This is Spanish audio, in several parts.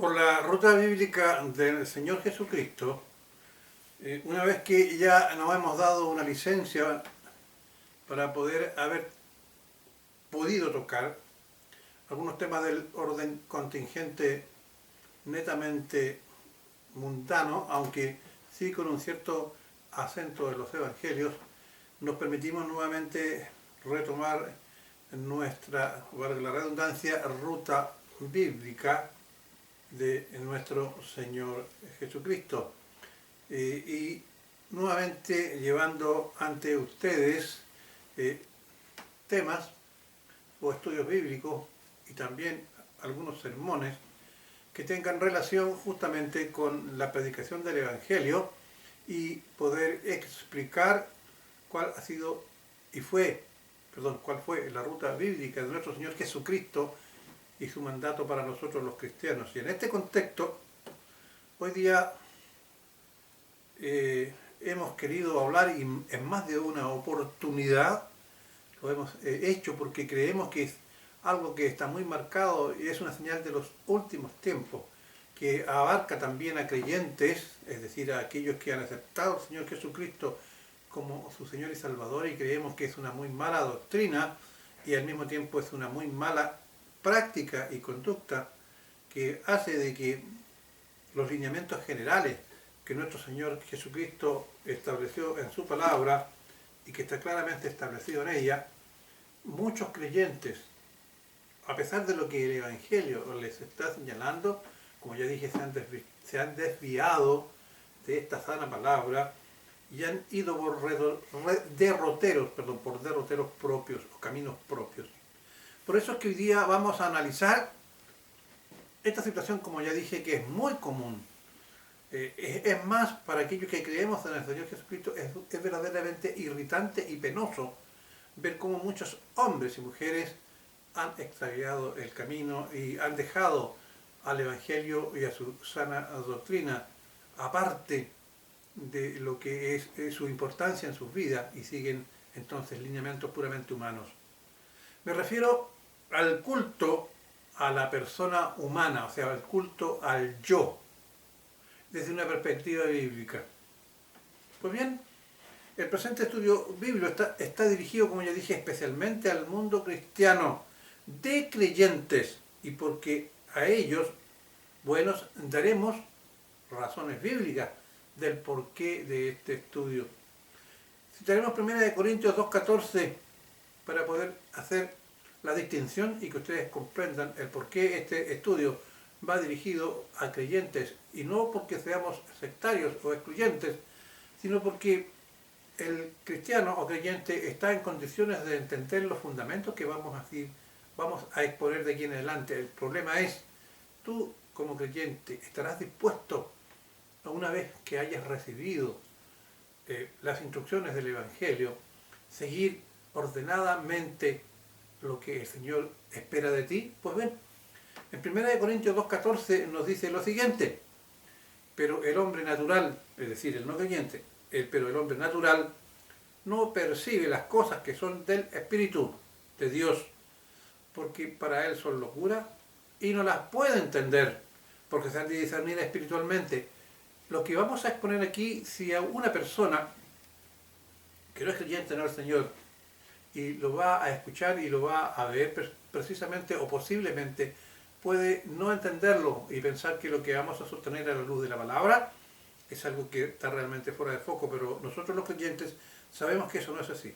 Por la ruta bíblica del Señor Jesucristo, una vez que ya nos hemos dado una licencia para poder haber podido tocar algunos temas del orden contingente netamente mundano, aunque sí con un cierto acento de los evangelios, nos permitimos nuevamente retomar nuestra, valga la redundancia, ruta bíblica de nuestro Señor Jesucristo. Y nuevamente llevando ante ustedes temas o estudios bíblicos y también algunos sermones que tengan relación justamente con la predicación del Evangelio y poder explicar cuál ha sido cuál fue la ruta bíblica de nuestro Señor Jesucristo y su mandato para nosotros los cristianos. Y en este contexto, hoy día hemos querido hablar y en más de una oportunidad lo hemos hecho porque creemos que es algo que está muy marcado y es una señal de los últimos tiempos, que abarca también a creyentes, es decir, a aquellos que han aceptado al Señor Jesucristo como su Señor y Salvador, y creemos que es una muy mala doctrina y al mismo tiempo es una muy mala práctica y conducta que hace de que los lineamientos generales que nuestro Señor Jesucristo estableció en su palabra y que está claramente establecido en ella, muchos creyentes, a pesar de lo que el Evangelio les está señalando, como ya dije, se han desviado de esta sana palabra y han ido por derroteros propios o caminos propios. Por eso es que hoy día vamos a analizar esta situación, como ya dije, que es muy común. Es más, para aquellos que creemos en el Señor Jesucristo, es verdaderamente irritante y penoso ver cómo muchos hombres y mujeres han extraviado el camino y han dejado al Evangelio y a su sana doctrina, aparte de lo que es su importancia en sus vidas, y siguen entonces lineamientos puramente humanos. Me refiero al culto a la persona humana, o sea, al culto al yo, desde una perspectiva bíblica. Pues bien, el presente estudio bíblico está dirigido, como ya dije, especialmente al mundo cristiano, de creyentes, y porque a ellos, buenos, daremos razones bíblicas del porqué de este estudio. Citaremos 1 Corintios 2:14 para poder hacer la distinción y que ustedes comprendan el por qué este estudio va dirigido a creyentes, y no porque seamos sectarios o excluyentes, sino porque el cristiano o creyente está en condiciones de entender los fundamentos que vamos a exponer de aquí en adelante. El problema es, tú como creyente estarás dispuesto, una vez que hayas recibido las instrucciones del Evangelio, seguir ordenadamente lo que el Señor espera de ti. Pues bien, en 1 Corintios 2:14 nos dice lo siguiente: pero el hombre natural, es decir, el no creyente, pero el hombre natural no percibe las cosas que son del Espíritu de Dios, porque para él son locura y no las puede entender, porque se han de discernir espiritualmente. Lo que vamos a exponer aquí, si a una persona que no es creyente en el Señor y lo va a escuchar y lo va a ver precisamente o posiblemente, puede no entenderlo y pensar que lo que vamos a sostener a la luz de la palabra es algo que está realmente fuera de foco, pero nosotros los creyentes sabemos que eso no es así.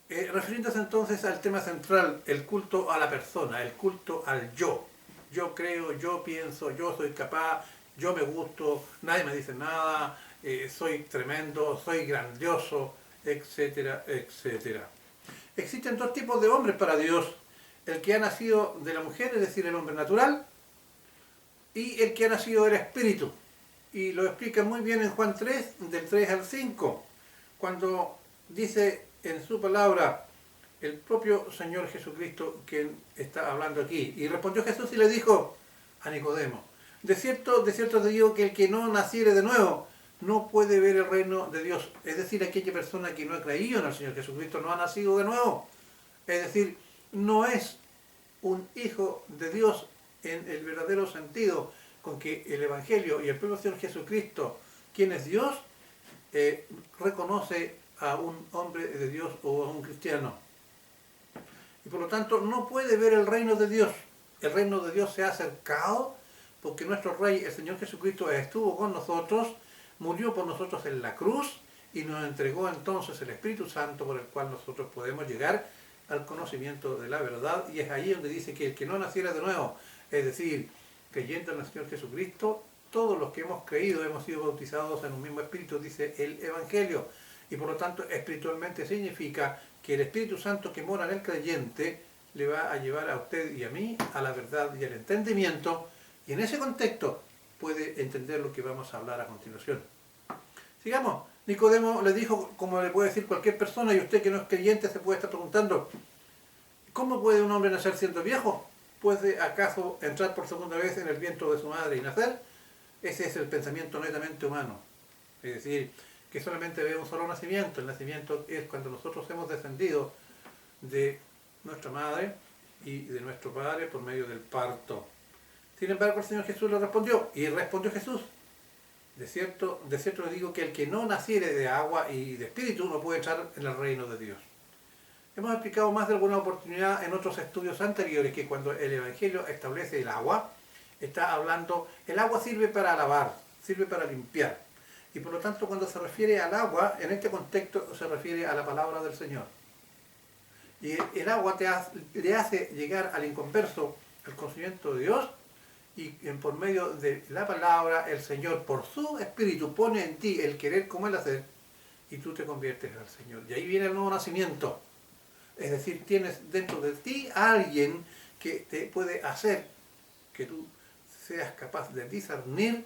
Refiriéndose entonces al tema central, el culto a la persona, el culto al yo. Yo creo, yo pienso, yo soy capaz, yo me gusto, nadie me dice nada, soy tremendo, soy grandioso, etcétera, etcétera. Existen dos tipos de hombres para Dios: el que ha nacido de la mujer, es decir, el hombre natural, y el que ha nacido del Espíritu. Y lo explica muy bien en Juan 3, del 3 al 5, cuando dice en su palabra el propio Señor Jesucristo quien está hablando aquí. Y respondió Jesús y le dijo a Nicodemo: de cierto te digo que el que no naciere de nuevo no puede ver el reino de Dios. Es decir, aquella persona que no ha creído en el Señor Jesucristo no ha nacido de nuevo. Es decir, no es un hijo de Dios en el verdadero sentido con que el Evangelio y el propio Señor Jesucristo, quien es Dios, reconoce a un hombre de Dios o a un cristiano. Y por lo tanto no puede ver el reino de Dios. El reino de Dios se ha acercado porque nuestro Rey, el Señor Jesucristo, estuvo con nosotros, murió por nosotros en la cruz y nos entregó entonces el Espíritu Santo por el cual nosotros podemos llegar al conocimiento de la verdad. Y es ahí donde dice que el que no naciera de nuevo, es decir, creyendo en el Señor Jesucristo, todos los que hemos creído hemos sido bautizados en un mismo Espíritu, dice el Evangelio. Y por lo tanto, espiritualmente significa que el Espíritu Santo que mora en el creyente le va a llevar a usted y a mí a la verdad y al entendimiento, y en ese contexto puede entender lo que vamos a hablar a continuación. Sigamos. Nicodemo le dijo, como le puede decir cualquier persona, y usted que no es creyente se puede estar preguntando, ¿cómo puede un hombre nacer siendo viejo? ¿Puede acaso entrar por segunda vez en el vientre de su madre y nacer? Ese es el pensamiento netamente humano. Es decir, que solamente ve un solo nacimiento. El nacimiento es cuando nosotros hemos descendido de nuestra madre y de nuestro padre por medio del parto. Sin embargo, el Señor Jesús le respondió, y respondió Jesús, de cierto le digo que el que no naciere de agua y de espíritu no puede entrar en el reino de Dios. Hemos explicado más de alguna oportunidad en otros estudios anteriores que cuando el Evangelio establece el agua, está hablando, el agua sirve para lavar, sirve para limpiar. Y por lo tanto, cuando se refiere al agua, en este contexto se refiere a la palabra del Señor. Y el agua le hace llegar al inconverso el conocimiento de Dios, y por medio de la palabra, el Señor, por su Espíritu, pone en ti el querer como el hacer, y tú te conviertes al Señor. Y ahí viene el nuevo nacimiento. Es decir, tienes dentro de ti a alguien que te puede hacer que tú seas capaz de discernir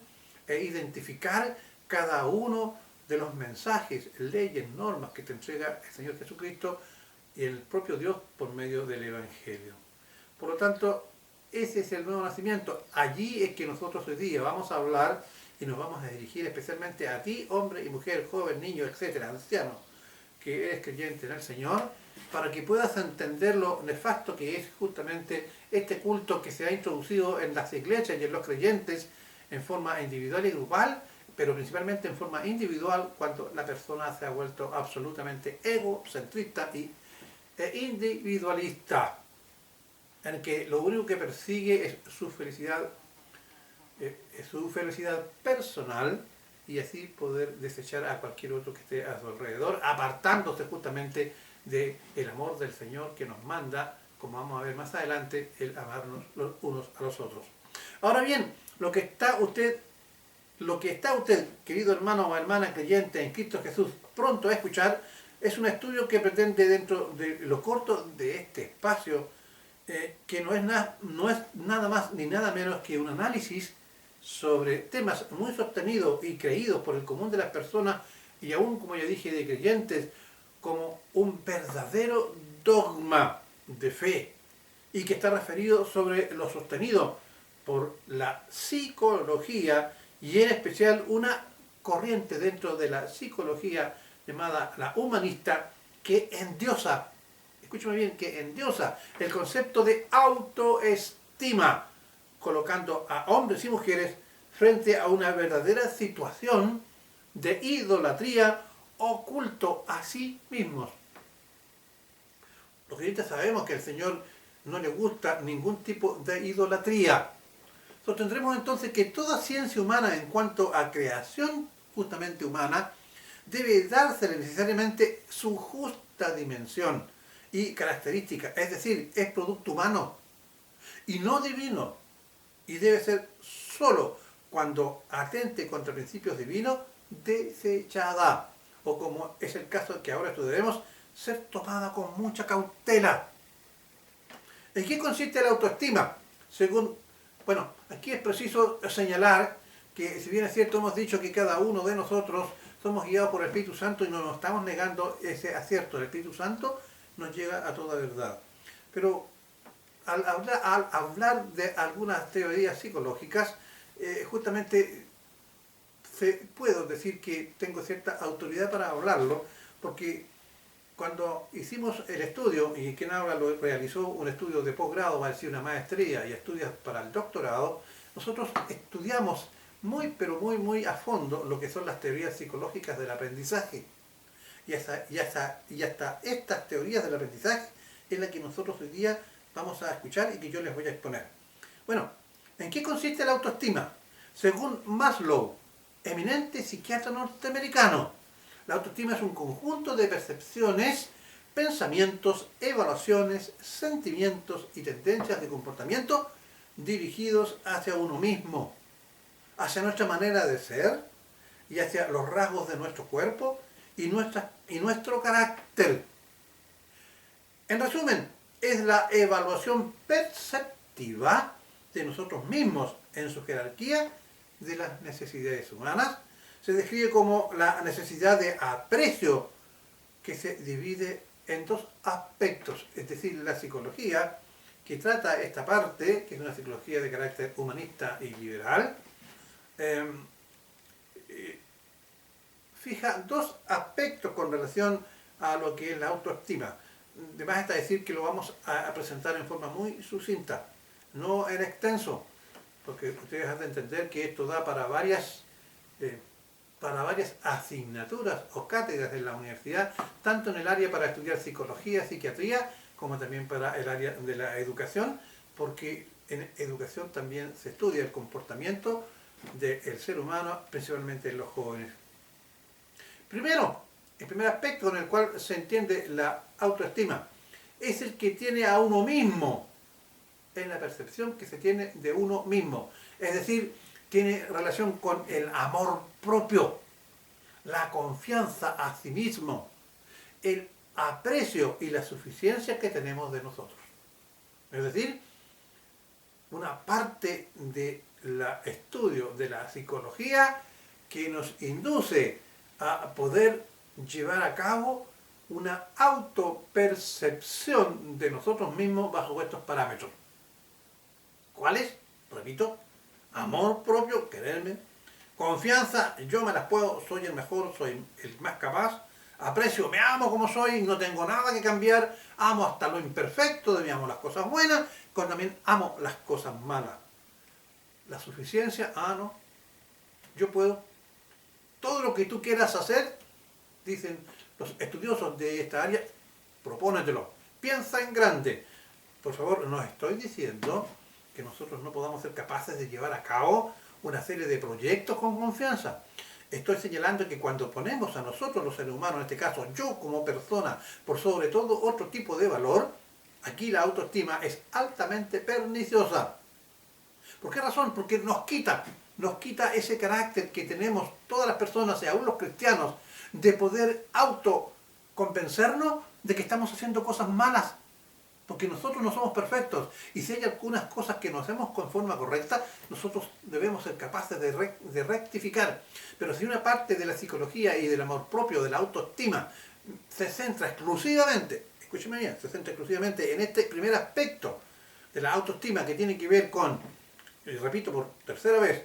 e identificar cada uno de los mensajes, leyes, normas que te entrega el Señor Jesucristo y el propio Dios por medio del Evangelio. Por lo tanto, ese es el nuevo nacimiento. Allí es que nosotros hoy día vamos a hablar y nos vamos a dirigir especialmente a ti, hombre y mujer, joven, niño, etcétera, anciano, que eres creyente en el Señor, para que puedas entender lo nefasto que es justamente este culto que se ha introducido en las iglesias y en los creyentes en forma individual y grupal, pero principalmente en forma individual cuando la persona se ha vuelto absolutamente egocentrista e individualista, en que lo único que persigue es su felicidad personal, y así poder desechar a cualquier otro que esté a su alrededor, apartándose justamente del amor del Señor que nos manda, como vamos a ver más adelante, el amarnos los unos a los otros. Ahora bien, lo que está usted, querido hermano o hermana creyente en Cristo Jesús, pronto a escuchar, es un estudio que pretende, dentro de lo corto de este espacio, que no es nada más ni nada menos que un análisis sobre temas muy sostenidos y creídos por el común de las personas, y aún, como ya dije, de creyentes, como un verdadero dogma de fe, y que está referido sobre lo sostenido por la psicología, y en especial una corriente dentro de la psicología llamada la humanista, que endiosa, escúchame bien, que endiosa el concepto de autoestima, colocando a hombres y mujeres frente a una verdadera situación de idolatría o culto a sí mismos. Los creyentes sabemos que al Señor no le gusta ningún tipo de idolatría. Sostendremos entonces que toda ciencia humana en cuanto a creación justamente humana debe dársele necesariamente su justa dimensión y característica, es decir, es producto humano y no divino, y debe ser solo cuando atente contra principios divinos desechada, o como es el caso que ahora estudiaremos, ser tomada con mucha cautela. ¿En qué consiste la autoestima? Bueno, aquí es preciso señalar que, si bien es cierto, hemos dicho que cada uno de nosotros somos guiados por el Espíritu Santo y no nos estamos negando ese acierto. El Espíritu Santo nos llega a toda verdad. Pero al hablar de algunas teorías psicológicas, justamente puedo decir que tengo cierta autoridad para hablarlo, porque cuando hicimos el estudio, y quien habla lo realizó un estudio de posgrado, va a decir una maestría y estudios para el doctorado, nosotros estudiamos muy, pero muy, muy a fondo lo que son las teorías psicológicas del aprendizaje. Y hasta estas teorías del aprendizaje es la que nosotros hoy día vamos a escuchar y que yo les voy a exponer. Bueno, ¿en qué consiste la autoestima? Según Maslow, eminente psiquiatra norteamericano, la autoestima es un conjunto de percepciones, pensamientos, evaluaciones, sentimientos y tendencias de comportamiento dirigidos hacia uno mismo, hacia nuestra manera de ser y hacia los rasgos de nuestro cuerpo y nuestro carácter. En resumen, es la evaluación perceptiva de nosotros mismos en su jerarquía de las necesidades humanas. Se describe como la necesidad de aprecio, que se divide en dos aspectos, es decir, la psicología, que trata esta parte, que es una psicología de carácter humanista y liberal, fija dos aspectos con relación a lo que es la autoestima. Además está decir que lo vamos a presentar en forma muy sucinta, no en extenso, porque ustedes han de entender que esto da para varias asignaturas o cátedras en la universidad, tanto en el área para estudiar psicología, psiquiatría, como también para el área de la educación, porque en educación también se estudia el comportamiento del ser humano, principalmente en los jóvenes. Primero, el primer aspecto con el cual se entiende la autoestima es el que tiene a uno mismo, en la percepción que se tiene de uno mismo. Es decir, tiene relación con el amor propio, la confianza a sí mismo, el aprecio y la suficiencia que tenemos de nosotros. Es decir, una parte del estudio de la psicología que nos induce a poder llevar a cabo una autopercepción de nosotros mismos bajo estos parámetros. ¿Cuáles? Repito, amor propio, quererme, confianza, yo me las puedo, soy el mejor, soy el más capaz, aprecio, me amo como soy, no tengo nada que cambiar, amo hasta lo imperfecto de mí, amo las cosas buenas, como también amo las cosas malas. La suficiencia, no, yo puedo. Todo lo que tú quieras hacer, dicen los estudiosos de esta área, propónetelo, piensa en grande. Por favor, no estoy diciendo que nosotros no podamos ser capaces de llevar a cabo una serie de proyectos con confianza. Estoy señalando que cuando ponemos a nosotros los seres humanos, en este caso yo como persona, por sobre todo otro tipo de valor, aquí la autoestima es altamente perniciosa. ¿Por qué razón? Porque nos quita ese carácter que tenemos todas las personas y aún los cristianos de poder autoconvencernos de que estamos haciendo cosas malas. Porque nosotros no somos perfectos y si hay algunas cosas que no hacemos con forma correcta, nosotros debemos ser capaces de rectificar. Pero si una parte de la psicología y del amor propio, de la autoestima, se centra exclusivamente, escúcheme bien, se centra exclusivamente en este primer aspecto de la autoestima que tiene que ver con, y repito por tercera vez,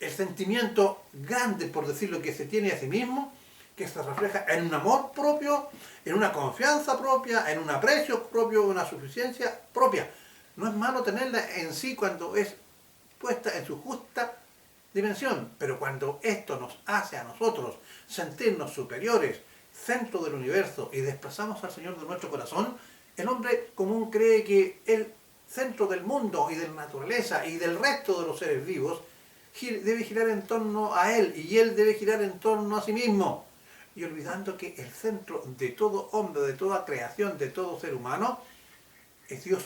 el sentimiento grande, por decirlo, que se tiene a sí mismo, que se refleja en un amor propio, en una confianza propia, en un aprecio propio, una suficiencia propia. No es malo tenerla en sí cuando es puesta en su justa dimensión, pero cuando esto nos hace a nosotros sentirnos superiores, centro del universo, y desplazamos al Señor de nuestro corazón, el hombre común cree que el centro del mundo y de la naturaleza y del resto de los seres vivos debe girar en torno a él y él debe girar en torno a sí mismo. Y olvidando que el centro de todo hombre, de toda creación, de todo ser humano, es Dios.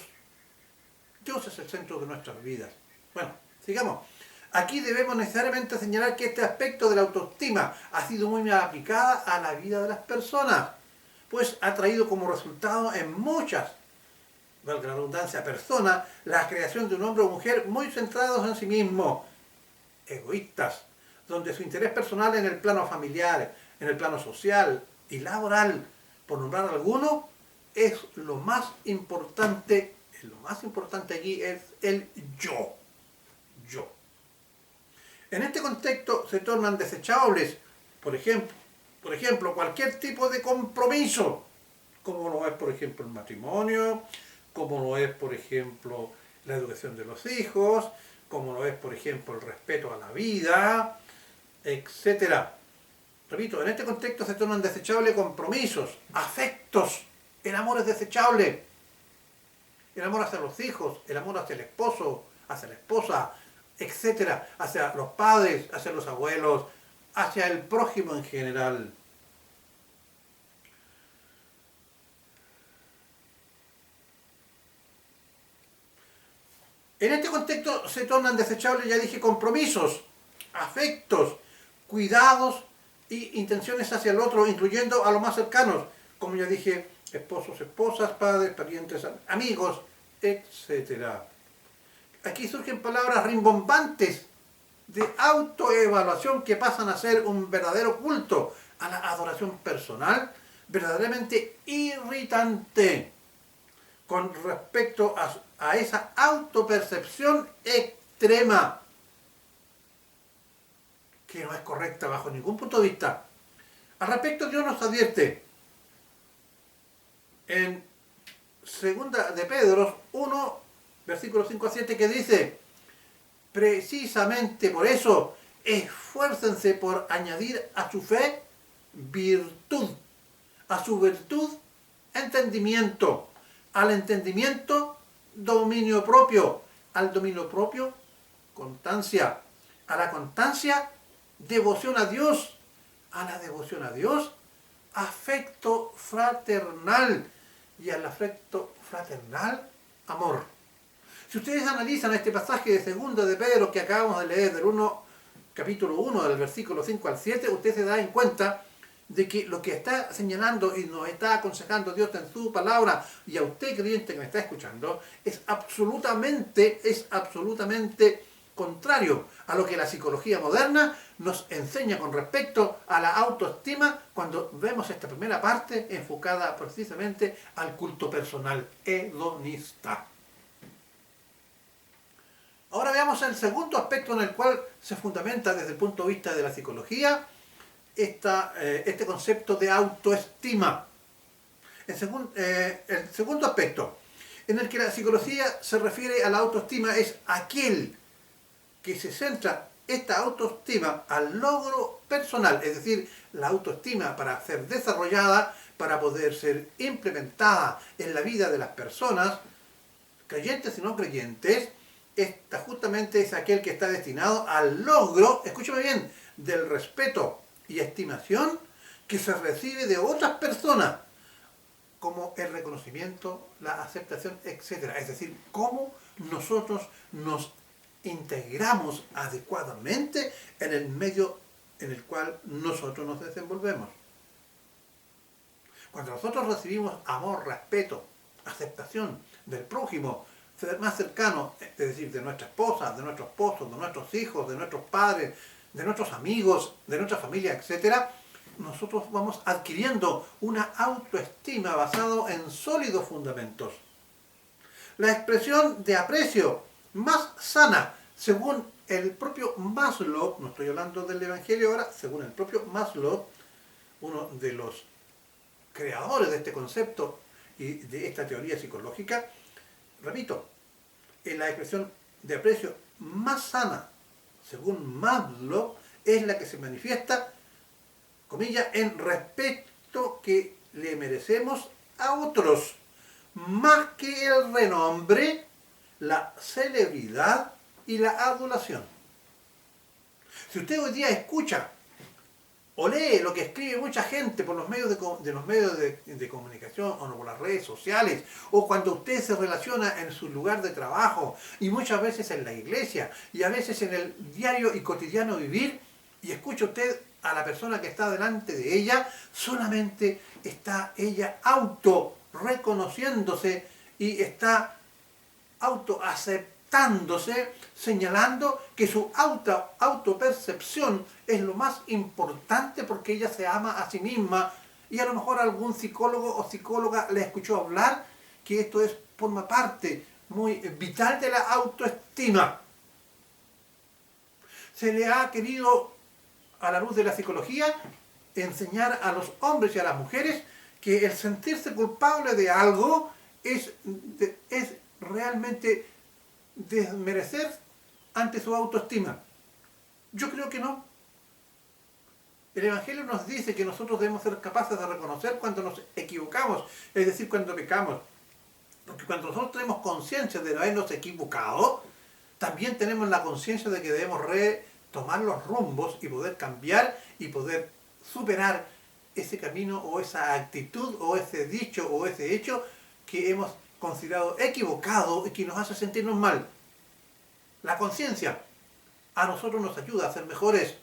Dios es el centro de nuestras vidas. Bueno, sigamos. Aquí debemos necesariamente señalar que este aspecto de la autoestima ha sido muy bien aplicada a la vida de las personas, pues ha traído como resultado en muchas, valga la redundancia, personas, la creación de un hombre o mujer muy centrados en sí mismos, egoístas, donde su interés personal en el plano familiar, en el plano social y laboral, por nombrar alguno, es lo más importante. Lo más importante aquí es el yo. Yo. En este contexto se tornan desechables, por ejemplo, cualquier tipo de compromiso, como lo es, por ejemplo, el matrimonio, como lo es, por ejemplo, la educación de los hijos, como lo es, por ejemplo, el respeto a la vida, etcétera. Repito, en este contexto se tornan desechables compromisos, afectos. El amor es desechable. El amor hacia los hijos, el amor hacia el esposo, hacia la esposa, etcétera, hacia los padres, hacia los abuelos, hacia el prójimo en general. En este contexto se tornan desechables, ya dije, compromisos, afectos, cuidados y intenciones hacia el otro, incluyendo a los más cercanos, como ya dije, esposos, esposas, padres, parientes, amigos, etcétera. Aquí surgen palabras rimbombantes de autoevaluación que pasan a ser un verdadero culto a la adoración personal, verdaderamente irritante con respecto a esa autopercepción extrema, que no es correcta bajo ningún punto de vista. Al respecto, Dios nos advierte en 2 de Pedro 1, versículos 5 a 7, que dice: precisamente por eso, esfuércense por añadir a su fe virtud, a su virtud entendimiento, al entendimiento dominio propio, al dominio propio constancia, a la constancia devoción a Dios, a la devoción a Dios afecto fraternal, y al afecto fraternal amor. Si ustedes analizan este pasaje de 2 de Pedro que acabamos de leer, del capítulo 1, del versículo 5 al 7, usted se da en cuenta de que lo que está señalando y nos está aconsejando Dios en su palabra, y a usted, creyente que me está escuchando, es absolutamente contrario a lo que la psicología moderna nos enseña con respecto a la autoestima, cuando vemos esta primera parte enfocada precisamente al culto personal hedonista. Ahora veamos el segundo aspecto en el cual se fundamenta desde el punto de vista de la psicología este concepto de autoestima. El segundo aspecto en el que la psicología se refiere a la autoestima es aquel que se centra esta autoestima al logro personal, es decir, la autoestima para ser desarrollada, para poder ser implementada en la vida de las personas, creyentes y no creyentes. Esta justamente es aquel que está destinado al logro, escúchame bien, del respeto y estimación que se recibe de otras personas, como el reconocimiento, la aceptación, etc. Es decir, cómo nosotros nos integramos adecuadamente en el medio en el cual nosotros nos desenvolvemos. Cuando nosotros recibimos amor, respeto, aceptación del prójimo más cercano, es decir, de nuestra esposa, de nuestro esposo, de nuestros hijos, de nuestros padres, de nuestros amigos, de nuestra familia, etc., nosotros vamos adquiriendo una autoestima basada en sólidos fundamentos. La expresión de aprecio más sana, según el propio Maslow, no estoy hablando del Evangelio ahora, según el propio Maslow, uno de los creadores de este concepto y de esta teoría psicológica, repito, en la expresión de aprecio más sana, según Maslow, es la que se manifiesta, comillas, en respeto que le merecemos a otros, más que el renombre, la celebridad y la adulación. Si usted hoy día escucha o lee lo que escribe mucha gente por los medios de comunicación o por las redes sociales, o cuando usted se relaciona en su lugar de trabajo, y muchas veces en la iglesia, y a veces en el diario y cotidiano vivir, y escucha usted a la persona que está delante de ella, solamente está ella auto-reconociéndose y está auto-aceptándose, señalando que su autopercepción es lo más importante porque ella se ama a sí misma, y a lo mejor algún psicólogo o psicóloga le escuchó hablar que esto forma parte muy vital de la autoestima. Se le ha querido, a la luz de la psicología, enseñar a los hombres y a las mujeres que el sentirse culpable de algo es realmente desmerecer ante su autoestima. Yo creo que no. El Evangelio nos dice que nosotros debemos ser capaces de reconocer cuando nos equivocamos, es decir, cuando pecamos. Porque cuando nosotros tenemos conciencia de habernos equivocado, también tenemos la conciencia de que debemos retomar los rumbos y poder cambiar y poder superar ese camino o esa actitud o ese dicho o ese hecho que hemos considerado equivocado y que nos hace sentirnos mal. La conciencia a nosotros nos ayuda a ser mejores.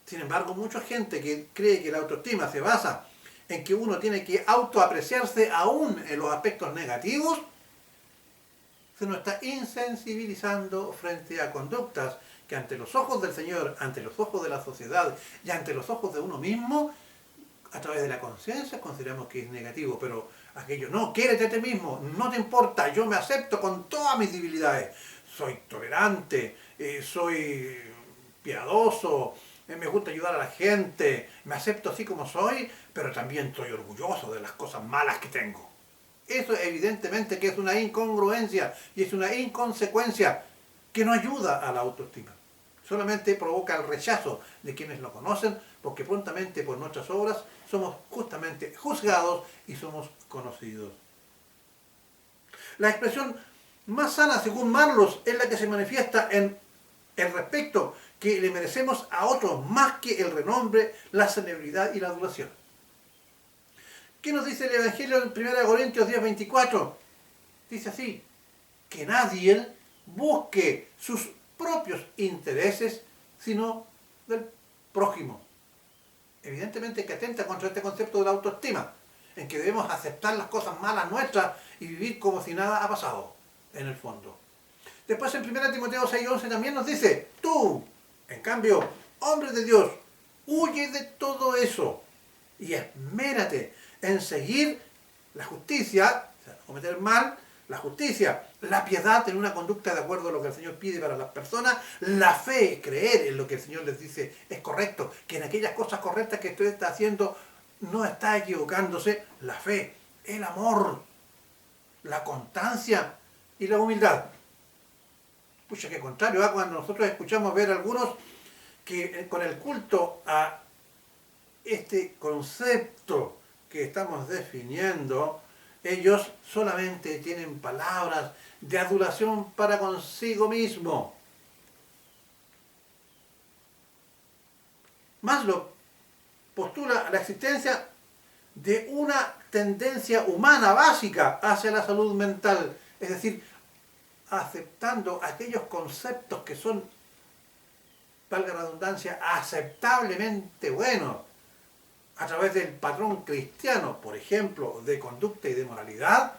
Sin embargo, mucha gente que cree que la autoestima se basa en que uno tiene que autoapreciarse aún en los aspectos negativos, se nos está insensibilizando frente a conductas que ante los ojos del Señor, ante los ojos de la sociedad y ante los ojos de uno mismo, a través de la conciencia consideramos que es negativo, pero aquello no, quiérete a ti mismo, no te importa, yo me acepto con todas mis debilidades, soy tolerante, soy piadoso, me gusta ayudar a la gente, me acepto así como soy, pero también estoy orgulloso de las cosas malas que tengo. Eso evidentemente que es una incongruencia y es una inconsecuencia que no ayuda a la autoestima. Solamente provoca el rechazo de quienes lo conocen, porque prontamente por nuestras obras somos justamente juzgados y somos conocidos. La expresión más sana, según Marlos, es la que se manifiesta en el respeto que le merecemos a otros más que el renombre, la celebridad y la adulación. ¿Qué nos dice el Evangelio en 1 Corintios 10:24? Dice así, que nadie busque sus propios intereses, sino del prójimo. Evidentemente que atenta contra este concepto de la autoestima, en que debemos aceptar las cosas malas nuestras y vivir como si nada ha pasado, en el fondo. Después en 1 Timoteo 6:11 también nos dice, tú, en cambio, hombre de Dios, huye de todo eso y esmérate en seguir la justicia, o sea, no cometer mal, la justicia, la piedad, tener una conducta de acuerdo a lo que el Señor pide para las personas, la fe, creer en lo que el Señor les dice es correcto, que en aquellas cosas correctas que usted está haciendo no está equivocándose, la fe, el amor, la constancia y la humildad. Pucha, que contrario, cuando nosotros escuchamos ver a algunos que con el culto a este concepto que estamos definiendo, ellos solamente tienen palabras de adulación para consigo mismo. Maslow postula la existencia de una tendencia humana básica hacia la salud mental, es decir, aceptando aquellos conceptos que son, valga la redundancia, aceptablemente buenos, a través del patrón cristiano, por ejemplo, de conducta y de moralidad,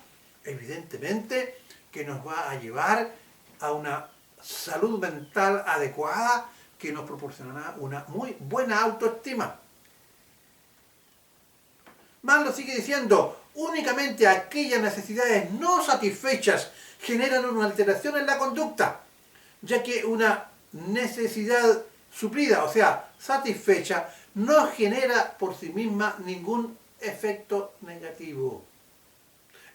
evidentemente que nos va a llevar a una salud mental adecuada que nos proporcionará una muy buena autoestima. Maslow sigue diciendo, únicamente aquellas necesidades no satisfechas generan una alteración en la conducta, ya que una necesidad suplida, o sea, satisfecha, no genera por sí misma ningún efecto negativo.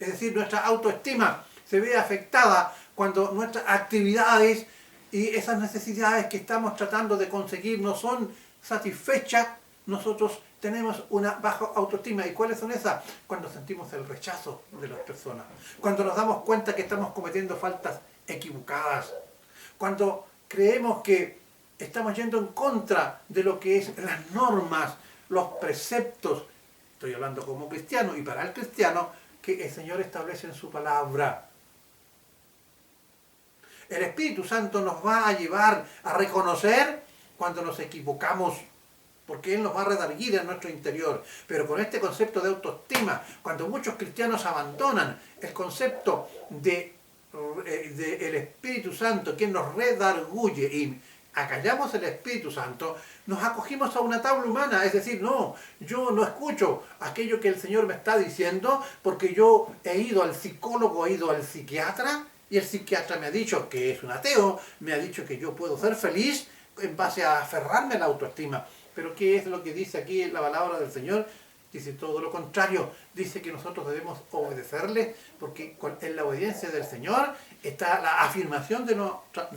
Es decir, nuestra autoestima se ve afectada cuando nuestras actividades y esas necesidades que estamos tratando de conseguir no son satisfechas, nosotros tenemos una baja autoestima. ¿Y cuáles son esas? Cuando sentimos el rechazo de las personas, cuando nos damos cuenta que estamos cometiendo faltas equivocadas, cuando creemos que estamos yendo en contra de lo que es las normas, los preceptos, estoy hablando como cristiano y para el cristiano, que el Señor establece en su palabra. El Espíritu Santo nos va a llevar a reconocer cuando nos equivocamos, porque Él nos va a redarguir en nuestro interior. Pero con este concepto de autoestima, cuando muchos cristianos abandonan el concepto de el Espíritu Santo, quien nos redarguye, y acallamos el Espíritu Santo, nos acogimos a una tabla humana, es decir, no, yo no escucho aquello que el Señor me está diciendo porque yo he ido al psicólogo, he ido al psiquiatra, y el psiquiatra me ha dicho que es un ateo, me ha dicho que yo puedo ser feliz en base a aferrarme a la autoestima. Pero ¿qué es lo que dice aquí la palabra del Señor? Dice todo lo contrario, dice que nosotros debemos obedecerle porque en la obediencia del Señor está la afirmación de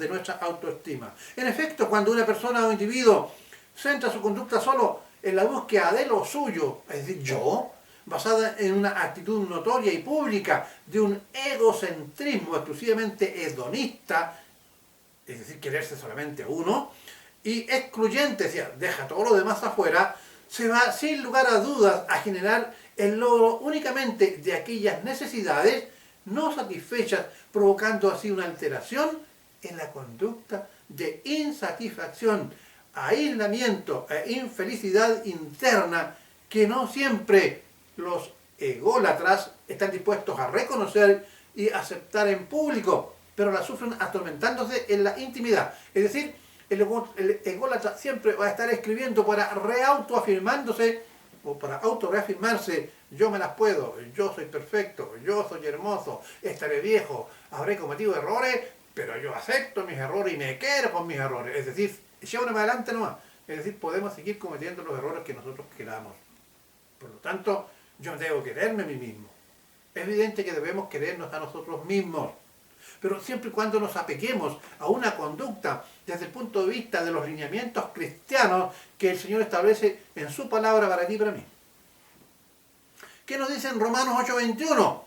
nuestra autoestima. En efecto, cuando una persona o un individuo centra su conducta solo en la búsqueda de lo suyo, es decir, yo, basada en una actitud notoria y pública de un egocentrismo exclusivamente hedonista, es decir, quererse solamente a uno, y excluyente, es decir, deja todo lo demás afuera, se va sin lugar a dudas a generar el logro únicamente de aquellas necesidades no satisfechas, provocando así una alteración en la conducta de insatisfacción, aislamiento e infelicidad interna que no siempre los ególatras están dispuestos a reconocer y aceptar en público, pero la sufren atormentándose en la intimidad. Es decir, el ególatra siempre va a estar escribiendo para reautoafirmándose o para autorreafirmarse: yo me las puedo, yo soy perfecto, yo soy hermoso, estaré viejo, habré cometido errores, pero yo acepto mis errores y me quiero con mis errores. Es decir, lleva más adelante nomás. Es decir, podemos seguir cometiendo los errores que nosotros queramos. Por lo tanto, yo debo quererme a mí mismo. Es evidente que debemos querernos a nosotros mismos, pero siempre y cuando nos apeguemos a una conducta desde el punto de vista de los lineamientos cristianos que el Señor establece en su palabra para ti y para mí. ¿Qué nos dice en Romanos 8:21?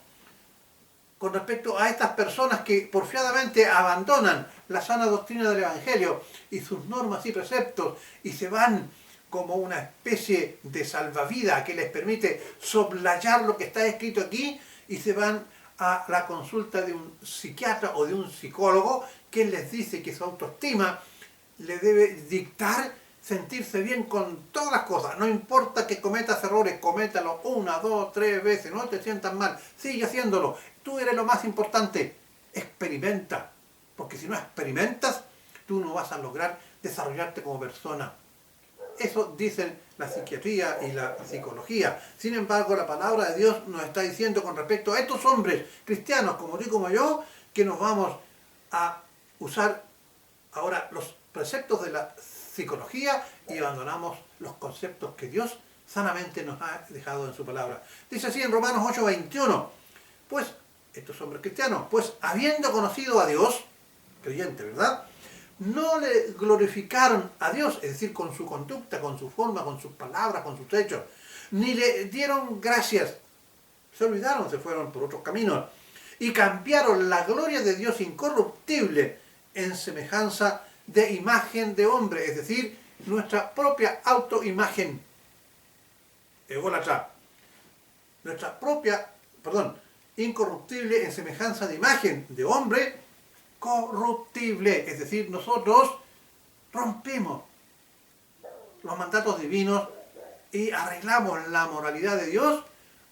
Con respecto a estas personas que porfiadamente abandonan la sana doctrina del Evangelio y sus normas y preceptos y se van como una especie de salvavidas que les permite soslayar lo que está escrito aquí y se van a la consulta de un psiquiatra o de un psicólogo que les dice que su autoestima le debe dictar sentirse bien con todas las cosas. No importa que cometas errores, cométalo 1, 2, 3 veces, no te sientas mal, sigue haciéndolo. Tú eres lo más importante, experimenta, porque si no experimentas, tú no vas a lograr desarrollarte como persona. Eso dicen la psiquiatría y la psicología. Sin embargo, la palabra de Dios nos está diciendo con respecto a estos hombres cristianos como tú y como yo, que nos vamos a usar ahora los preceptos de la psicología y abandonamos los conceptos que Dios sanamente nos ha dejado en su palabra. Dice así en Romanos 8:21, pues, estos hombres cristianos, pues habiendo conocido a Dios, creyente, ¿verdad?, no le glorificaron a Dios, es decir, con su conducta, con su forma, con sus palabras, con sus hechos, ni le dieron gracias, se olvidaron, se fueron por otros caminos, y cambiaron la gloria de Dios incorruptible en semejanza de imagen de hombre, es decir, nuestra propia autoimagen, ególatra, incorruptible en semejanza de imagen de hombre, corruptible, es decir, nosotros rompemos los mandatos divinos y arreglamos la moralidad de Dios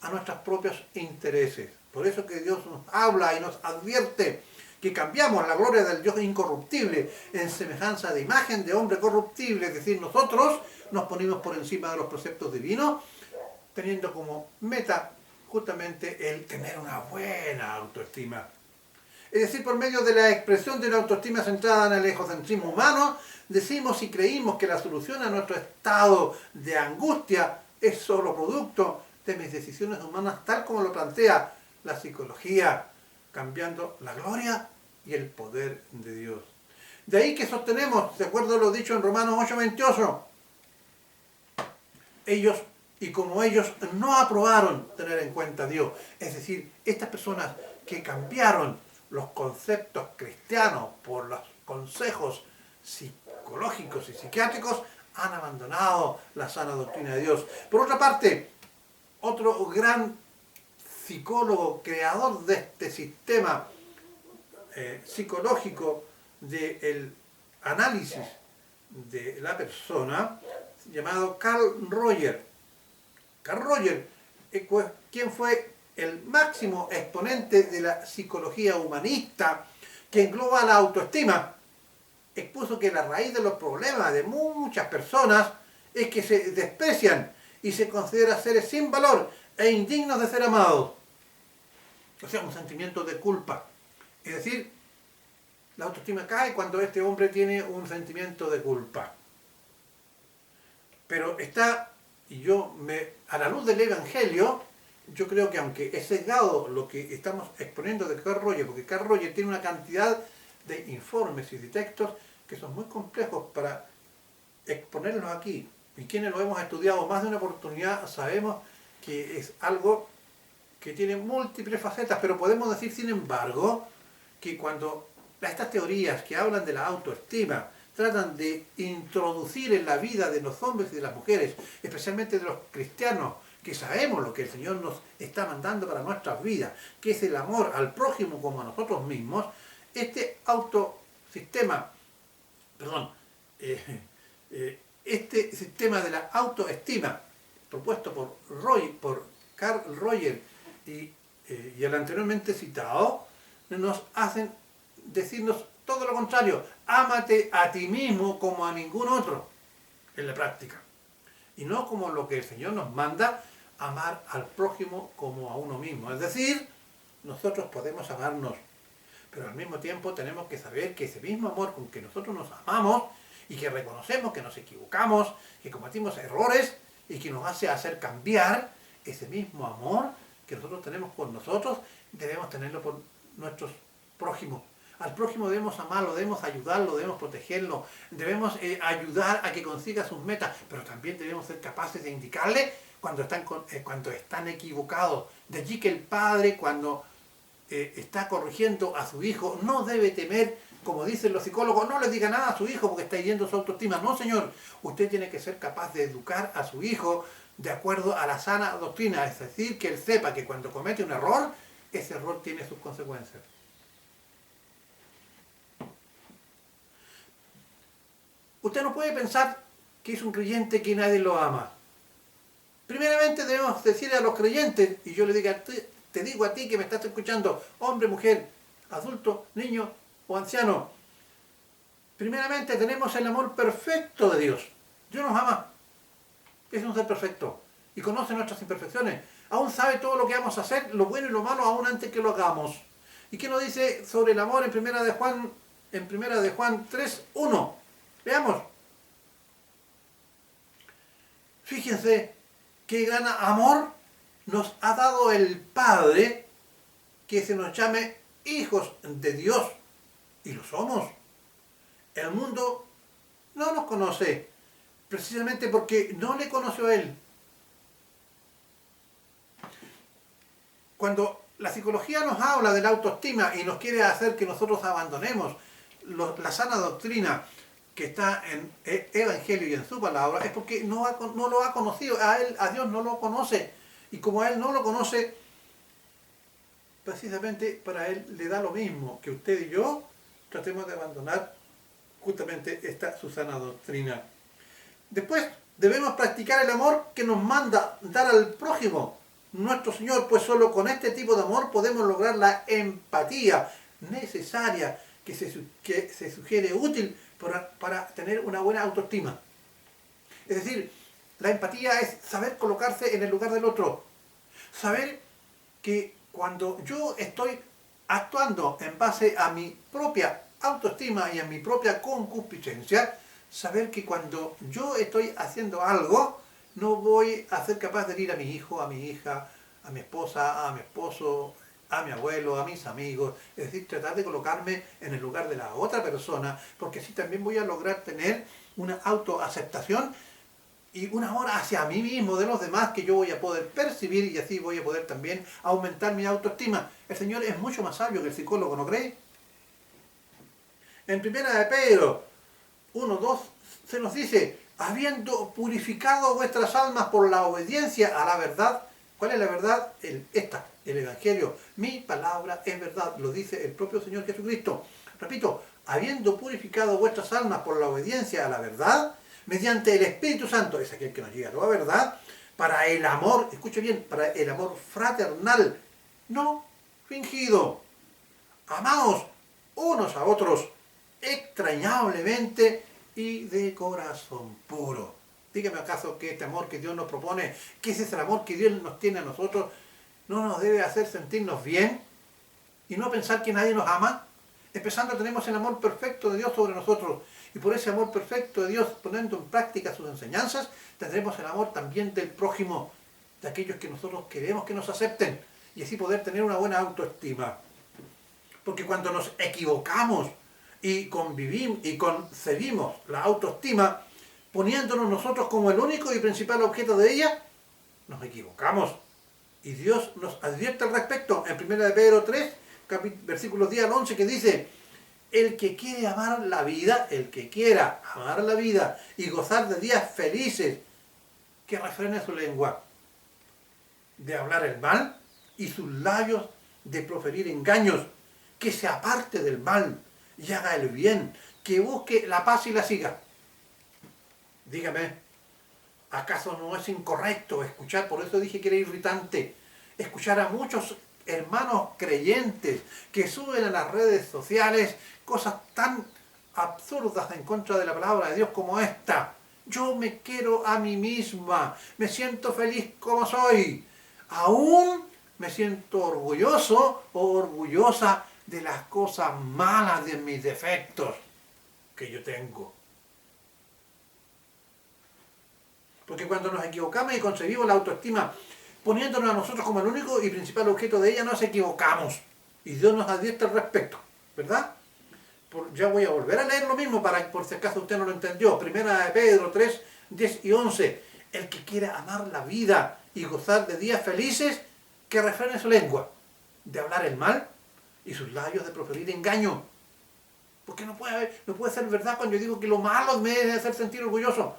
a nuestros propios intereses. Por eso que Dios nos habla y nos advierte que cambiamos la gloria del Dios incorruptible en semejanza de imagen de hombre corruptible, es decir, nosotros nos ponemos por encima de los preceptos divinos, teniendo como meta justamente el tener una buena autoestima. Es decir, por medio de la expresión de la autoestima centrada en el egocentrismo humano, decimos y creímos que la solución a nuestro estado de angustia es solo producto de mis decisiones humanas, tal como lo plantea la psicología, cambiando la gloria y el poder de Dios. De ahí que sostenemos, de acuerdo a lo dicho en Romanos 8:28, ellos, y como ellos no aprobaron tener en cuenta a Dios, es decir, estas personas que cambiaron los conceptos cristianos por los consejos psicológicos y psiquiátricos, han abandonado la sana doctrina de Dios. Por otra parte, otro gran psicólogo, creador de este sistema psicológico del análisis de la persona, llamado Carl Rogers. Carl Rogers, quien fue el máximo exponente de la psicología humanista que engloba la autoestima, expuso que la raíz de los problemas de muchas personas es que se desprecian y se consideran seres sin valor e indignos de ser amados. O sea, un sentimiento de culpa. Es decir, la autoestima cae cuando este hombre tiene un sentimiento de culpa. Pero está Y a la luz del Evangelio, yo creo que aunque es sesgado lo que estamos exponiendo de Carl Rogers, porque Carl Rogers tiene una cantidad de informes y de textos que son muy complejos para exponerlos aquí. Y quienes lo hemos estudiado más de una oportunidad sabemos que es algo que tiene múltiples facetas, pero podemos decir, sin embargo, que cuando estas teorías que hablan de la autoestima tratan de introducir en la vida de los hombres y de las mujeres, especialmente de los cristianos, que sabemos lo que el Señor nos está mandando para nuestras vidas, que es el amor al prójimo como a nosotros mismos, este este sistema de la autoestima propuesto por Carl Rogers y el anteriormente citado, nos hacen decirnos todo lo contrario: ámate a ti mismo como a ningún otro en la práctica, y no como lo que el Señor nos manda, amar al prójimo como a uno mismo. Es decir, nosotros podemos amarnos, pero al mismo tiempo tenemos que saber que ese mismo amor con que nosotros nos amamos y que reconocemos que nos equivocamos, que cometimos errores y que nos hace hacer cambiar, ese mismo amor que nosotros tenemos por nosotros, debemos tenerlo por nuestros prójimos. Al prójimo debemos amarlo, debemos ayudarlo, debemos protegerlo, debemos ayudar a que consiga sus metas, pero también debemos ser capaces de indicarle cuando están equivocados. De allí que el padre, cuando está corrigiendo a su hijo, no debe temer, como dicen los psicólogos, no le diga nada a su hijo porque está hiriendo su autoestima. No, señor, usted tiene que ser capaz de educar a su hijo de acuerdo a la sana doctrina, es decir, que él sepa que cuando comete un error, ese error tiene sus consecuencias. Usted no puede pensar que es un creyente que nadie lo ama. Primeramente debemos decirle a los creyentes, y yo le digo te digo a ti que me estás escuchando, hombre, mujer, adulto, niño o anciano, primeramente tenemos el amor perfecto de Dios. Dios nos ama, es un ser perfecto y conoce nuestras imperfecciones. Aún sabe todo lo que vamos a hacer, lo bueno y lo malo, aún antes que lo hagamos. ¿Y qué nos dice sobre el amor en primera de Juan 3:1? Veamos. Fíjense qué gran amor nos ha dado el Padre, que se nos llame hijos de Dios, y lo somos. El mundo no nos conoce, precisamente porque no le conoció a Él. Cuando la psicología nos habla de la autoestima y nos quiere hacer que nosotros abandonemos la sana doctrina que está en el Evangelio y en su palabra, es porque no lo ha conocido. A Dios no lo conoce. Y como a Él no lo conoce, precisamente para Él le da lo mismo que usted y yo tratemos de abandonar justamente esta su sana doctrina. Después debemos practicar el amor que nos manda dar al prójimo nuestro Señor, pues solo con este tipo de amor podemos lograr la empatía necesaria que se sugiere útil para tener una buena autoestima. Es decir, la empatía es saber colocarse en el lugar del otro. Saber que cuando yo estoy actuando en base a mi propia autoestima y a mi propia concupiscencia, saber que cuando yo estoy haciendo algo, no voy a ser capaz de herir a mi hijo, a mi hija, a mi esposa, a mi esposo, a mi abuelo, a mis amigos. Es decir, tratar de colocarme en el lugar de la otra persona, porque así también voy a lograr tener una autoaceptación y un amor hacia mí mismo, de los demás, que yo voy a poder percibir, y así voy a poder también aumentar mi autoestima. El Señor es mucho más sabio que el psicólogo, ¿no cree? En primera de Pedro 1:2 se nos dice: habiendo purificado vuestras almas por la obediencia a la verdad. ¿Cuál es la verdad? El Evangelio. Mi palabra es verdad, lo dice el propio Señor Jesucristo. Repito, habiendo purificado vuestras almas por la obediencia a la verdad, mediante el Espíritu Santo, es aquel que nos llega a la verdad, para el amor, escuche bien, para el amor fraternal, no fingido. Amaos unos a otros extrañablemente y de corazón puro. Dígame acaso que este amor que Dios nos propone, que ese es el amor que Dios nos tiene a nosotros, no nos debe hacer sentirnos bien y no pensar que nadie nos ama. Empezando, tenemos el amor perfecto de Dios sobre nosotros, Y por ese amor perfecto de Dios, poniendo en práctica sus enseñanzas, tendremos el amor también del prójimo, de aquellos que nosotros queremos que nos acepten, y así poder tener una buena autoestima. Porque cuando nos equivocamos y convivimos y concebimos la autoestima, poniéndonos nosotros como el único y principal objeto de ella, nos equivocamos. Y Dios nos advierte al respecto en 1 de Pedro 3, versículos 10 al 11, que dice: el que quiere amar la vida, el que quiera amar la vida y gozar de días felices, que refrene su lengua de hablar el mal y sus labios de proferir engaños, que se aparte del mal y haga el bien, que busque la paz y la siga. Dígame, ¿acaso no es incorrecto escuchar? Por eso dije que era irritante escuchar a muchos hermanos creyentes que suben a las redes sociales cosas tan absurdas en contra de la palabra de Dios como esta: yo me quiero a mí misma, me siento feliz como soy, aún me siento orgulloso o orgullosa de las cosas malas, de mis defectos que yo tengo. Porque cuando nos equivocamos y concebimos la autoestima poniéndonos a nosotros como el único y principal objeto de ella, nos equivocamos. Y Dios nos advierte al respecto, ¿verdad? Ya voy a volver a leer lo mismo para por si acaso usted no lo entendió. 1 de Pedro 3, 10 y 11. El que quiera amar la vida y gozar de días felices, que refrene su lengua de hablar el mal y sus labios de proferir engaño. Porque no puede ser verdad cuando yo digo que lo malo me debe hacer sentir orgulloso.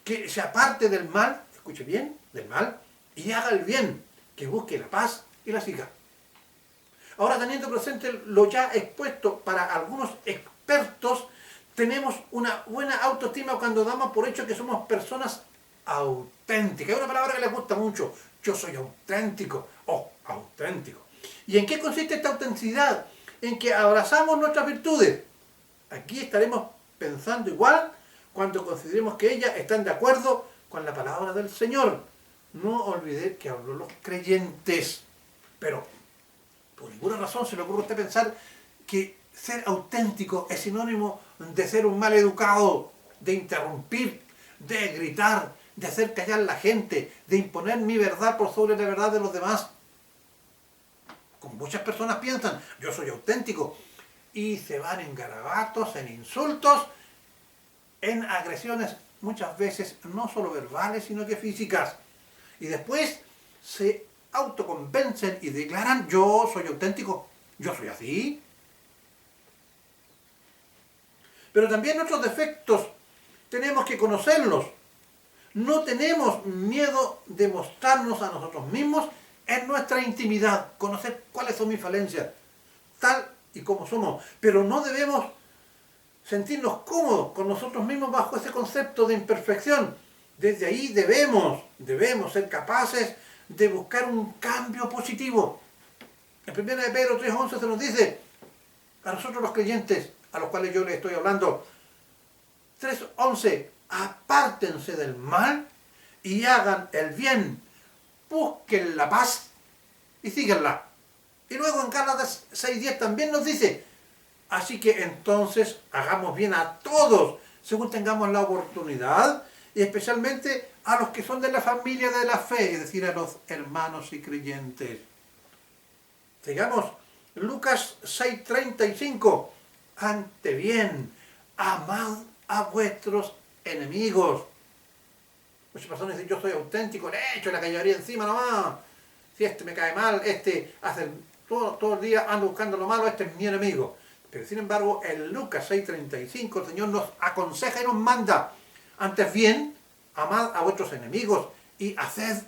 Que se aparte del mal, escuche bien, del mal, y haga el bien, que busque la paz y la siga. Ahora, teniendo presente lo ya expuesto, para algunos expertos, tenemos una buena autoestima cuando damos por hecho que somos personas auténticas. Es una palabra que les gusta mucho. Yo soy auténtico. Auténtico. ¿Y en qué consiste esta autenticidad? En que abrazamos nuestras virtudes. Aquí estaremos pensando igual cuando consideremos que ellas están de acuerdo con la palabra del Señor. No olvide que habló los creyentes. Pero por ninguna razón se le ocurre a usted pensar que ser auténtico es sinónimo de ser un mal educado, de interrumpir, de gritar, de hacer callar a la gente, de imponer mi verdad por sobre la verdad de los demás. Como muchas personas piensan, yo soy auténtico, y se van en garabatos, en insultos, en agresiones muchas veces no solo verbales, sino que físicas. Y después se autoconvencen y declaran: yo soy auténtico, yo soy así. Pero también nuestros defectos tenemos que conocerlos. No tenemos miedo de mostrarnos a nosotros mismos en nuestra intimidad, conocer cuáles son mis falencias, tal y como somos. Pero no debemos sentirnos cómodos con nosotros mismos bajo ese concepto de imperfección. Desde ahí debemos ser capaces de buscar un cambio positivo. En 1 de Pedro 3:11 se nos dice a nosotros los creyentes, a los cuales yo les estoy hablando, 3:11, apártense del mal y hagan el bien, busquen la paz y síganla. Y luego en Gálatas 6:10 también nos dice: así que entonces hagamos bien a todos según tengamos la oportunidad, y especialmente a los que son de la familia de la fe, es decir, a los hermanos y creyentes. Sigamos, Lucas 6:35, ante bien, amad a vuestros enemigos. Muchas personas dicen: yo soy auténtico, le echo la cañería encima nomás. Si este me cae mal, este hace todo el día ando buscando lo malo, este es mi enemigo. Pero sin embargo, en Lucas 6:35 el Señor nos aconseja y nos manda: antes bien, amad a vuestros enemigos y haced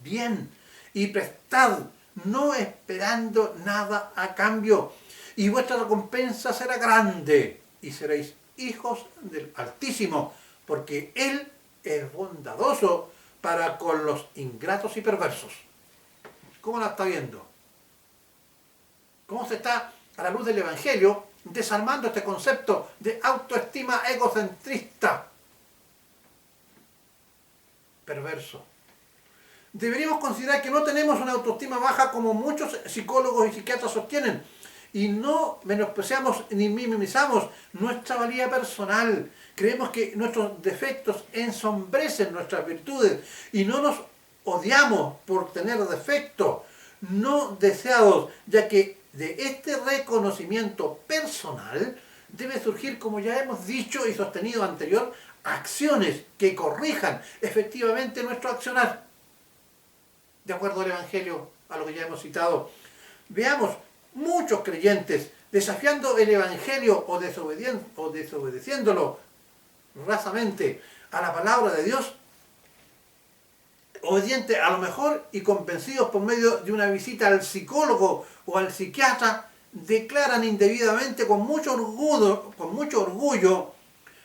bien y prestad, no esperando nada a cambio, y vuestra recompensa será grande y seréis hijos del Altísimo, porque Él es bondadoso para con los ingratos y perversos. ¿Cómo la está viendo? ¿Cómo se está, a la luz del Evangelio, desarmando este concepto de autoestima egocentrista perverso? Deberíamos considerar que no tenemos una autoestima baja como muchos psicólogos y psiquiatras sostienen. Y no menospreciamos ni minimizamos nuestra valía personal. Creemos que nuestros defectos ensombrecen nuestras virtudes y no nos odiamos por tener defectos no deseados, ya que de este reconocimiento personal debe surgir, como ya hemos dicho y sostenido anterior, acciones que corrijan efectivamente nuestro accionar. De acuerdo al Evangelio, a lo que ya hemos citado, veamos muchos creyentes desafiando el Evangelio o desobedeciéndolo rasamente a la palabra de Dios, obedientes a lo mejor y convencidos por medio de una visita al psicólogo o al psiquiatra, declaran indebidamente con mucho orgullo,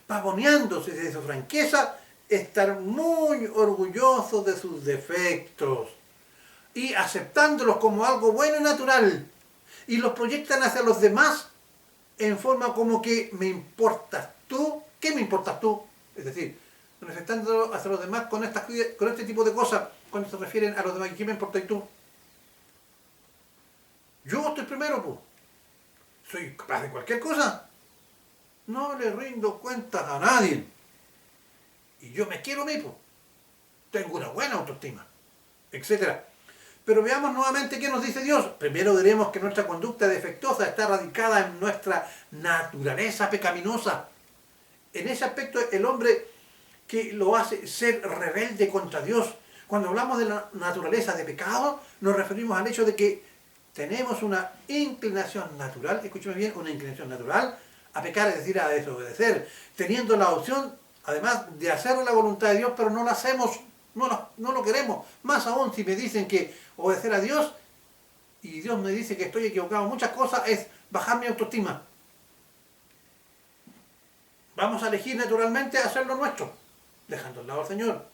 pavoneándose de su franqueza, estar muy orgullosos de sus defectos y aceptándolos como algo bueno y natural, y los proyectan hacia los demás en forma como que me importas tú, ¿qué me importas tú? Es decir, manifestándolo hacia los demás con este tipo de cosas, cuando se refieren a los demás, ¿qué me importas tú? Yo estoy primero, pues. Soy capaz de cualquier cosa. No le rindo cuentas a nadie. Y yo me quiero a mí, pues. Tengo una buena autoestima, etcétera. Pero veamos nuevamente qué nos dice Dios. Primero diremos que nuestra conducta defectuosa está radicada en nuestra naturaleza pecaminosa. En ese aspecto, el hombre que lo hace ser rebelde contra Dios. Cuando hablamos de la naturaleza de pecado, nos referimos al hecho de que tenemos una inclinación natural, escúcheme bien, una inclinación natural a pecar, es decir, a desobedecer, teniendo la opción, además, de hacer la voluntad de Dios, pero no la hacemos, no lo queremos. Más aún, si me dicen que obedecer a Dios, y Dios me dice que estoy equivocado en muchas cosas, es bajar mi autoestima. Vamos a elegir naturalmente hacer lo nuestro, dejando al lado al Señor.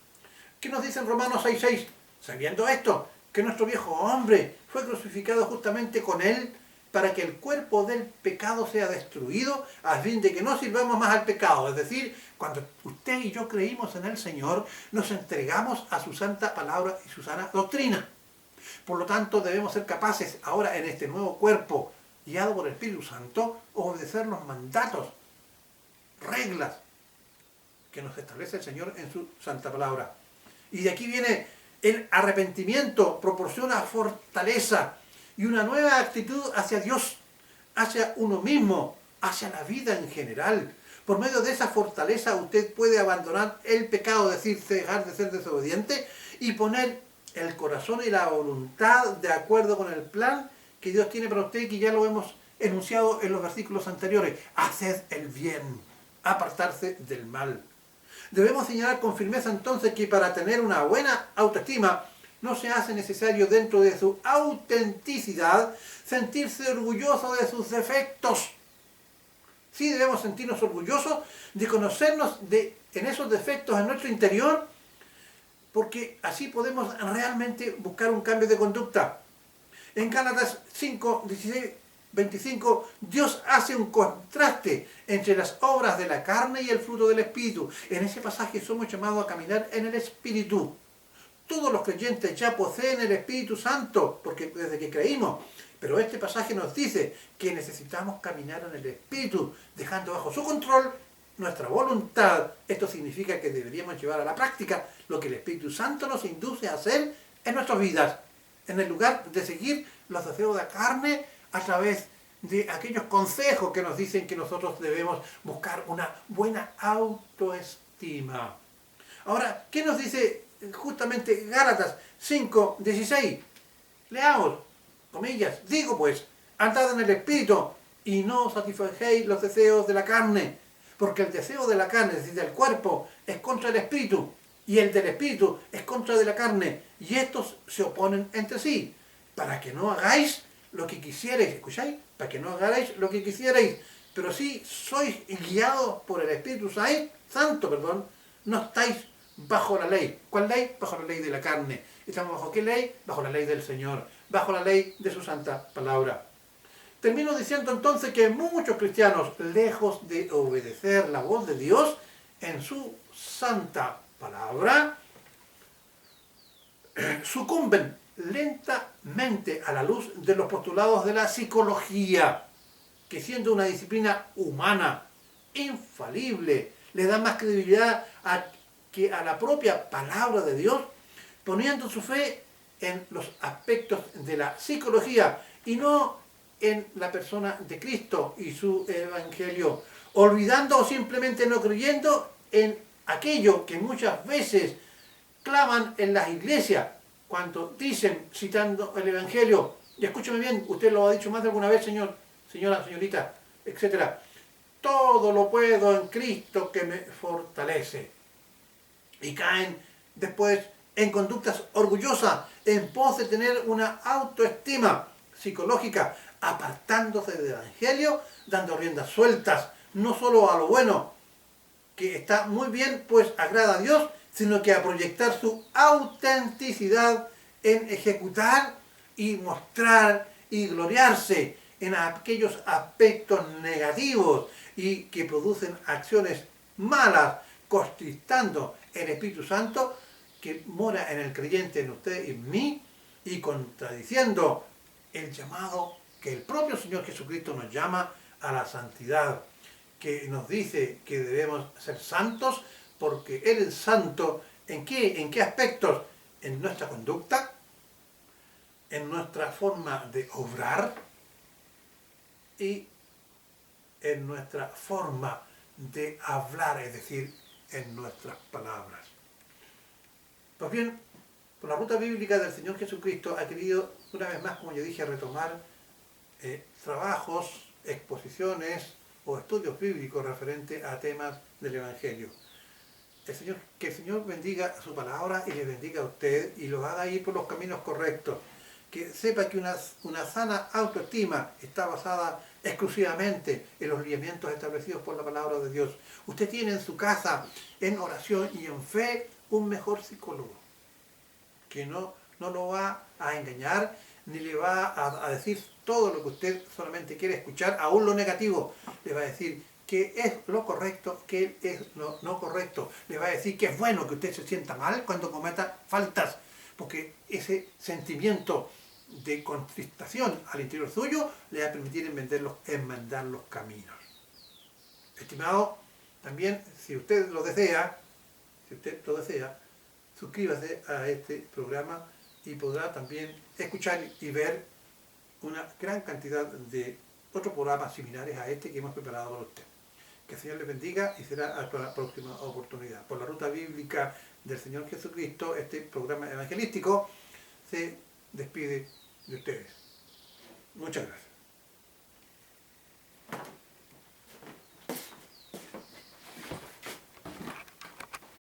¿Qué nos dice en Romanos 6:6? Sabiendo esto, que nuestro viejo hombre fue crucificado justamente con él, para que el cuerpo del pecado sea destruido, a fin de que no sirvamos más al pecado. Es decir, cuando usted y yo creímos en el Señor, nos entregamos a su santa palabra y su sana doctrina. Por lo tanto, debemos ser capaces ahora en este nuevo cuerpo, guiado por el Espíritu Santo, obedecer los mandatos, reglas que nos establece el Señor en su santa palabra. Y de aquí viene el arrepentimiento, proporciona fortaleza y una nueva actitud hacia Dios, hacia uno mismo, hacia la vida en general. Por medio de esa fortaleza usted puede abandonar el pecado, es decir, dejar de ser desobediente y poner el corazón y la voluntad de acuerdo con el plan que Dios tiene para usted, que ya lo hemos enunciado en los versículos anteriores. Haced el bien, apartarse del mal. Debemos señalar con firmeza entonces que para tener una buena autoestima no se hace necesario, dentro de su autenticidad, sentirse orgulloso de sus defectos. Sí debemos sentirnos orgullosos de conocernos en esos defectos en nuestro interior, porque así podemos realmente buscar un cambio de conducta. En Gálatas 5, 16, 25, Dios hace un contraste entre las obras de la carne y el fruto del Espíritu. En ese pasaje somos llamados a caminar en el Espíritu. Todos los creyentes ya poseen el Espíritu Santo, porque desde que creímos. Pero este pasaje nos dice que necesitamos caminar en el Espíritu, dejando bajo su control nuestra voluntad. Esto significa que deberíamos llevar a la práctica lo que el Espíritu Santo nos induce a hacer en nuestras vidas, en el lugar de seguir los deseos de la carne a través de aquellos consejos que nos dicen que nosotros debemos buscar una buena autoestima. Ahora, ¿qué nos dice justamente Gálatas 5, 16? Leamos, comillas, digo pues, andad en el Espíritu y no satisfacéis los deseos de la carne, porque el deseo de la carne, es decir, del cuerpo, es contra el Espíritu, y el del Espíritu es contra de la carne, y estos se oponen entre sí, para que no hagáis lo que quisierais, ¿escucháis? Para que no hagáis lo que quisierais, pero si sois guiados por el Espíritu Santo, no estáis bajo la ley. ¿Cuál ley? Bajo la ley de la carne. ¿Estamos bajo qué ley? Bajo la ley del Señor, bajo la ley de su santa palabra. Termino diciendo entonces que muchos cristianos, lejos de obedecer la voz de Dios en su santa palabra, sucumben lentamente a la luz de los postulados de la psicología, que siendo una disciplina humana, infalible, le da más credibilidad que a la propia palabra de Dios, poniendo su fe en los aspectos de la psicología y no en la persona de Cristo y su evangelio, olvidando o simplemente no creyendo en aquello que muchas veces claman en las iglesias cuando dicen, citando el evangelio, y escúcheme bien, usted lo ha dicho más de alguna vez, señor, señora, señorita, etcétera, todo lo puedo en Cristo que me fortalece. Y caen después en conductas orgullosas, en pos de tener una autoestima psicológica, apartándose del evangelio, dando riendas sueltas, no solo a lo bueno, que está muy bien, pues agrada a Dios, sino que a proyectar su autenticidad en ejecutar y mostrar y gloriarse en aquellos aspectos negativos y que producen acciones malas, contristando el Espíritu Santo que mora en el creyente, en usted y en mí, y contradiciendo el llamado que el propio Señor Jesucristo nos llama a la santidad, que nos dice que debemos ser santos porque Él es santo. ¿En qué aspectos? En nuestra conducta, en nuestra forma de obrar y en nuestra forma de hablar, es decir, en nuestras palabras. Pues bien, por la ruta bíblica del Señor Jesucristo ha querido, una vez más, como ya dije, retomar trabajos, exposiciones o estudios bíblicos referentes a temas del Evangelio. Que el Señor bendiga su palabra y le bendiga a usted y lo haga ir por los caminos correctos. Que sepa que una sana autoestima está basada exclusivamente en los lineamientos establecidos por la palabra de Dios. Usted tiene en su casa, en oración y en fe, un mejor psicólogo, que no lo va a engañar, ni le va a decir todo lo que usted solamente quiere escuchar, aún lo negativo. Le va a decir que es lo correcto, que es lo no correcto. Le va a decir que es bueno que usted se sienta mal cuando cometa faltas, porque ese sentimiento de contristación al interior suyo le va a permitir enmendar los caminos. Estimado, también, si usted lo desea, suscríbase a este programa y podrá también escuchar y ver una gran cantidad de otros programas similares a este que hemos preparado para usted. Que el Señor les bendiga y será hasta la próxima oportunidad. Por la ruta bíblica del Señor Jesucristo, este programa evangelístico se despide de ustedes. Muchas gracias.